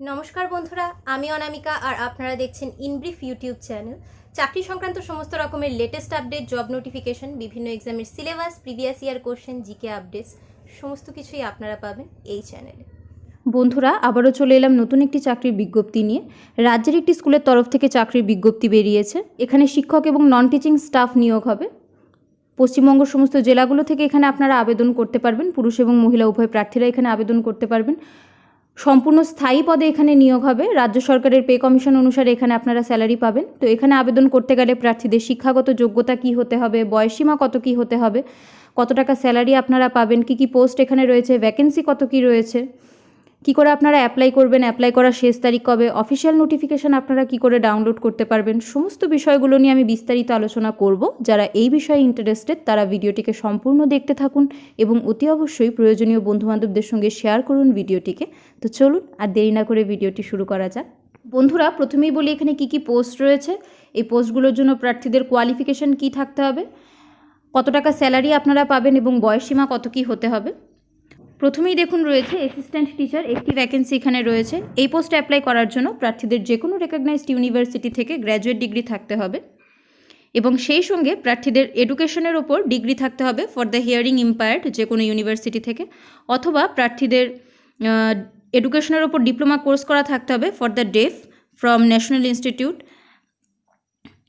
নমস্কার বন্ধুরা, আমি অনামিকা আর আপনারা দেখছেন ইনব্রিফ ইউটিউব চ্যানেল। চাকরি সংক্রান্ত সমস্ত রকমের লেটেস্ট আপডেট, জব নোটিফিকেশন, বিভিন্ন এক্সামের syllabus, previous year question, GK updates সমস্ত কিছুই আপনারা পাবেন এই চ্যানেলে। বন্ধুরা, আবারও চলে এলাম নতুন একটি চাকরির বিজ্ঞপ্তি নিয়ে। রাজ্যের একটি স্কুলের তরফ থেকে চাকরির বিজ্ঞপ্তি বেরিয়েছে। এখানে শিক্ষক এবং নন টিচিং স্টাফ নিয়োগ হবে। পশ্চিমবঙ্গের সমস্ত জেলাগুলো থেকে এখানে আপনারা আবেদন করতে পারবেন। পুরুষ এবং মহিলা উভয় প্রার্থীরা এখানে আবেদন করতে পারবেন। সম্পূর্ণ স্থায়ী পদে এখানে নিয়োগ হবে। রাজ্য সরকারের পে কমিশন অনুসারে এখানে আপনারা স্যালারি পাবেন। তো এখানে আবেদন করতে গেলে প্রার্থীদের শিক্ষাগত যোগ্যতা কী হতে হবে, বয়সীমা কত কী হতে হবে, কত টাকা স্যালারি আপনারা পাবেন, কী কী পোস্ট এখানে রয়েছে, ভ্যাকেন্সি কত কী রয়েছে, কী করে আপনারা অ্যাপ্লাই করবেন, অ্যাপ্লাই করার শেষ তারিখ কবে, অফিসিয়াল নোটিফিকেশান আপনারা কী করে ডাউনলোড করতে পারবেন, সমস্ত বিষয়গুলো নিয়ে আমি বিস্তারিত আলোচনা করব। যারা এই বিষয়ে ইন্টারেস্টেড তারা ভিডিওটিকে সম্পূর্ণ দেখতে থাকুন এবং অতি অবশ্যই প্রয়োজনীয় বন্ধুবান্ধবদের সঙ্গে শেয়ার করুন ভিডিওটিকে। তো চলুন আর দেরি না করে ভিডিওটি শুরু করা যাক। বন্ধুরা, প্রথমেই বলি এখানে কী কী পোস্ট রয়েছে। এই পোস্টগুলোর জন্য প্রার্থীদের কোয়ালিফিকেশান কী থাকতে হবে, কত টাকা স্যালারি আপনারা পাবেন এবং বয়সীমা কত কী হতে হবে। প্রথমেই দেখুন রয়েছে অ্যাসিস্ট্যান্ট টিচার, একটি ভ্যাকেন্সি এখানে রয়েছে। এই পোস্টে অ্যাপ্লাই করার জন্য প্রার্থীদের যে কোনো রেকগনাইজড ইউনিভার্সিটি থেকে গ্র্যাজুয়েট ডিগ্রি থাকতে হবে এবং সেই সঙ্গে প্রার্থীদের এডুকেশনের ওপর ডিগ্রি থাকতে হবে ফর দ্য হিয়ারিং ইম্পায়ার্ড যে কোনো ইউনিভার্সিটি থেকে, অথবা প্রার্থীদের এডুকেশনের ওপর ডিপ্লোমা কোর্স করা থাকতে হবে for the deaf from national institute,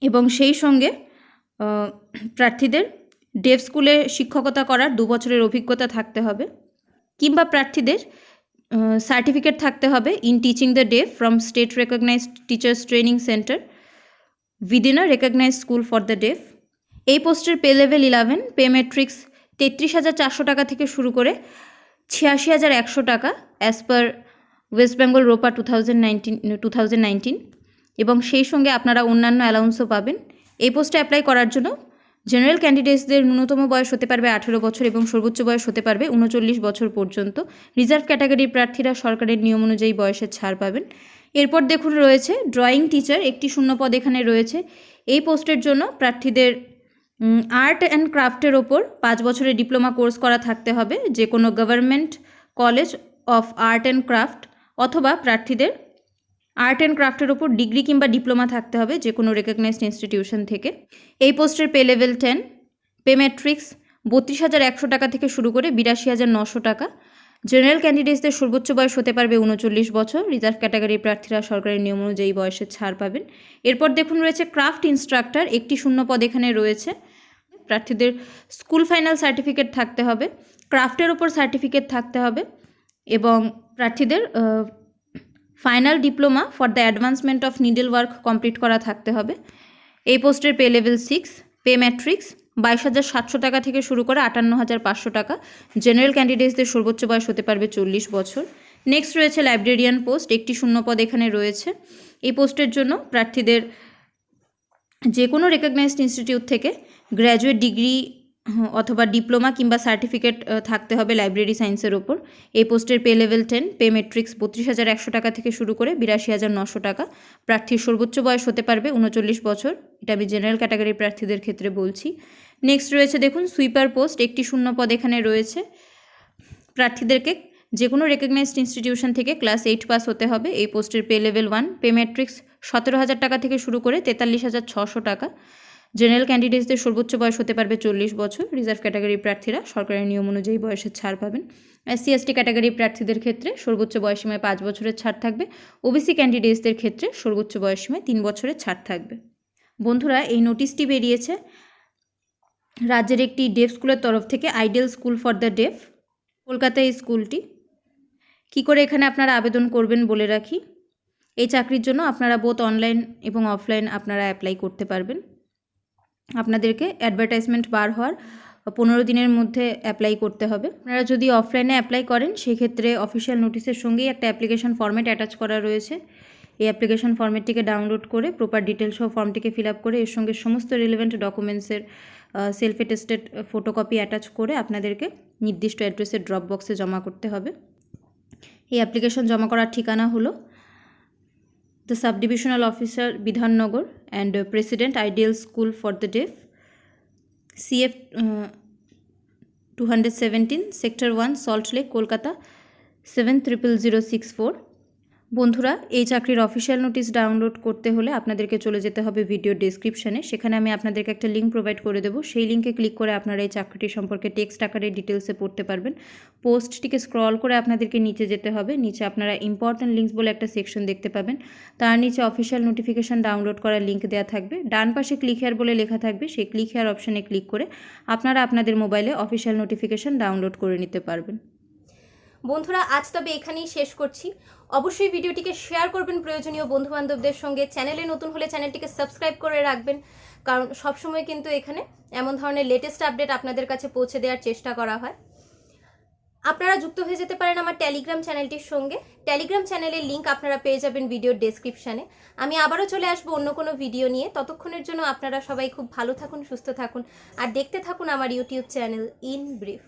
এবং সেই সঙ্গে প্রার্থীদের ডেফ স্কুলে শিক্ষকতা করার 2 বছরের অভিজ্ঞতা থাকতে হবে, কিংবা প্রার্থীদের সার্টিফিকেট থাকতে হবে in teaching the deaf from state recognised teachers training centre within a recognised school for the deaf. এই পোস্টের পে লেভেল 11, পে ম্যাট্রিক্স 33,400 টাকা থেকে শুরু করে 86,100 টাকা অ্যাজ পার ওয়েস্ট বেঙ্গল রোপা 2019, এবং সেই সঙ্গে আপনারা অন্যান্য অ্যালাউন্সও পাবেন। এই পোস্টে অ্যাপ্লাই করার জন্য জেনারেল ক্যান্ডিডেটসদের ন্যূনতম বয়স হতে পারবে 18 বছর এবং সর্বোচ্চ বয়স হতে পারবে 39 বছর পর্যন্ত। রিজার্ভ ক্যাটাগরির প্রার্থীরা সরকারের নিয়ম অনুযায়ী বয়সের ছাড় পাবেন। এরপর দেখুন রয়েছে ড্রয়িং টিচার, একটি শূন্যপদ এখানে রয়েছে। এই পোস্টের জন্য প্রার্থীদের আর্ট অ্যান্ড ক্রাফটের ওপর 5 বছরের ডিপ্লোমা কোর্স করা থাকতে হবে যে কোনো government college of art and craft, অথবা প্রার্থীদের আর্ট অ্যান্ড ক্রাফটের ওপর ডিগ্রি কিংবা ডিপ্লোমা থাকতে হবে যে কোনো রেকগনাইজড ইনস্টিটিউশন থেকে। এই পোস্টের পে লেভেল 10, পে ম্যাট্রিক্স 32,100 টাকা থেকে শুরু করে 82,900 টাকা। জেনারেল ক্যান্ডিডেটসদের সর্বোচ্চ বয়স হতে পারবে 39 বছর। রিজার্ভ ক্যাটাগরির প্রার্থীরা সরকারের নিয়ম অনুযায়ী বয়সের ছাড় পাবেন। এরপর দেখুন রয়েছে ক্রাফট ইনস্ট্রাক্টর, একটি শূন্যপদ এখানে রয়েছে। প্রার্থীদের স্কুল ফাইনাল সার্টিফিকেট থাকতে হবে, ক্রাফটের ওপর সার্টিফিকেট থাকতে হবে, এবং প্রার্থীদের final diploma for the advancement of needle work complete করা থাকতে হবে। এই পোস্টের পে লেভেল 6, পে ম্যাট্রিক্স 22,700 টাকা থেকে শুরু করে 58,500 টাকা। জেনারেল ক্যান্ডিডেটসদের সর্বোচ্চ বয়স হতে পারবে 40 বছর। নেক্সট রয়েছে লাইব্রেরিয়ান পোস্ট, একটি শূন্যপদ এখানে রয়েছে। এই পোস্টের জন্য প্রার্থীদের যে কোনো রেকগনাইজড ইনস্টিটিউট থেকে গ্র্যাজুয়েট ডিগ্রি অথবা ডিপ্লোমা কিংবা সার্টিফিকেট থাকতে হবে লাইব্রেরি সায়েন্সের ওপর। এই পোস্টের পে লেভেল 10, পে ম্যাট্রিক্স 32,100 টাকা থেকে শুরু করে 82,900 টাকা। প্রার্থীর সর্বোচ্চ বয়স হতে পারবে 39 বছর। এটা আমি জেনারেল ক্যাটাগরির প্রার্থীদের ক্ষেত্রে বলছি। নেক্সট রয়েছে দেখুন সুইপার পোস্ট, একটি শূন্যপদ এখানে রয়েছে। প্রার্থীদেরকে যে কোনো রেকগনাইজড ইনস্টিটিউশন থেকে ক্লাস 8 পাস হতে হবে। এই পোস্টের পে লেভেল 1, পে ম্যাট্রিক্স 17,000 টাকা থেকে শুরু করে 43,600 টাকা। জেনারেল ক্যান্ডিডেটসদের সর্বোচ্চ বয়স হতে পারবে 40 বছর। রিজার্ভ ক্যাটাগরির প্রার্থীরা সরকারের নিয়ম অনুযায়ী বয়সের ছাড় পাবেন। SC ST ক্যাটাগরির প্রার্থীদের ক্ষেত্রে সর্বোচ্চ বয়সীমায় 5 বছরের ছাড় থাকবে। OBC ক্যান্ডিডেটসদের ক্ষেত্রে সর্বোচ্চ বয়সীমায় 3 বছরের ছাড় থাকবে। বন্ধুরা, এই নোটিশটি বেরিয়েছে রাজ্যের একটি ডেফ স্কুলের তরফ থেকে, ideal school for the deaf, কলকাতায় এই স্কুলটি। কী করে এখানে আপনারা আবেদন করবেন বলে রাখি। এই চাকরির জন্য আপনারা বোথ অনলাইন এবং অফলাইন আপনারা অ্যাপ্লাই করতে পারবেন। আপনাদেরকে অ্যাডভার্টাইজমেন্ট বার হওয়ার 15 দিনের মধ্যে অ্যাপ্লাই করতে হবে। আপনারা যদি অফলাইনে অ্যাপ্লাই করেন সেক্ষেত্রে অফিসিয়াল নোটিশের সঙ্গেই একটা অ্যাপ্লিকেশন ফর্মেট অ্যাটাচ করা রয়েছে। এই অ্যাপ্লিকেশন ফর্মেটটিকে ডাউনলোড করে প্রপার ডিটেলস সহ ফর্মটিকে ফিল আপ করে এর সঙ্গে সমস্ত রিলেভেন্ট ডকুমেন্টসের সেলফ অ্যাটেস্টেড ফটোকপি অ্যাটাচ করে আপনাদেরকে নির্দিষ্ট অ্যাড্রেসের ড্রপ বক্সে জমা করতে হবে। এই অ্যাপ্লিকেশন জমা করার ঠিকানা হলো The Sub-Divisional Officer, Bidhannagar, and President, Ideal School for the Deaf, CF 217, Sector 1, Salt Lake, Kolkata 700064. বন্ধুরা, এই চাকরির অফিসিয়াল নোটিশ ডাউনলোড করতে হলে আপনাদেরকে চলে যেতে হবে ভিডিও ডেসক্রিপশানে। সেখানে আমি আপনাদেরকে একটা লিঙ্ক প্রোভাইড করে দেবো। সেই লিঙ্কে ক্লিক করে আপনারা এই চাকরিটি সম্পর্কে টেক্সট আকারে ডিটেলসে পড়তে পারবেন। পোস্টটিকে স্ক্রল করে আপনাদেরকে নিচে যেতে হবে। নিচে আপনারা ইম্পর্ট্যান্ট লিঙ্কস বলে একটা সেকশন দেখতে পাবেন। তার নিচে অফিসিয়াল নোটিফিকেশান ডাউনলোড করার লিঙ্ক দেওয়া থাকবে। ডান পাশে ক্লিক হেয়ার বলে লেখা থাকবে। সেই ক্লিক হেয়ার অপশানে ক্লিক করে আপনারা আপনাদের মোবাইলে অফিসিয়াল নোটিফিকেশান ডাউনলোড করে নিতে পারবেন। বন্ধুরা, আজ তবে এখানেই শেষ করছি। অবশ্যই ভিডিওটিকে শেয়ার করবেন প্রয়োজনীয় বন্ধুবান্ধবদের সঙ্গে। চ্যানেলে নতুন হলে চ্যানেলটিকে সাবস্ক্রাইব করে রাখবেন, কারণ সবসময় কিন্তু এখানে এমন ধরনের লেটেস্ট আপডেট আপনাদের কাছে পৌঁছে দেওয়ার চেষ্টা করা হয়। আপনারা যুক্ত হয়ে যেতে পারেন আমার টেলিগ্রাম চ্যানেলটির সঙ্গে। টেলিগ্রাম চ্যানেলের লিঙ্ক আপনারা পেয়ে যাবেন ভিডিওর ডেসক্রিপশানে। আমি আবারও চলে আসবো অন্য কোনো ভিডিও নিয়ে। ততক্ষণের জন্য আপনারা সবাই খুব ভালো থাকুন, সুস্থ থাকুন আর দেখতে থাকুন আমার ইউটিউব চ্যানেল ইন ব্রিফ।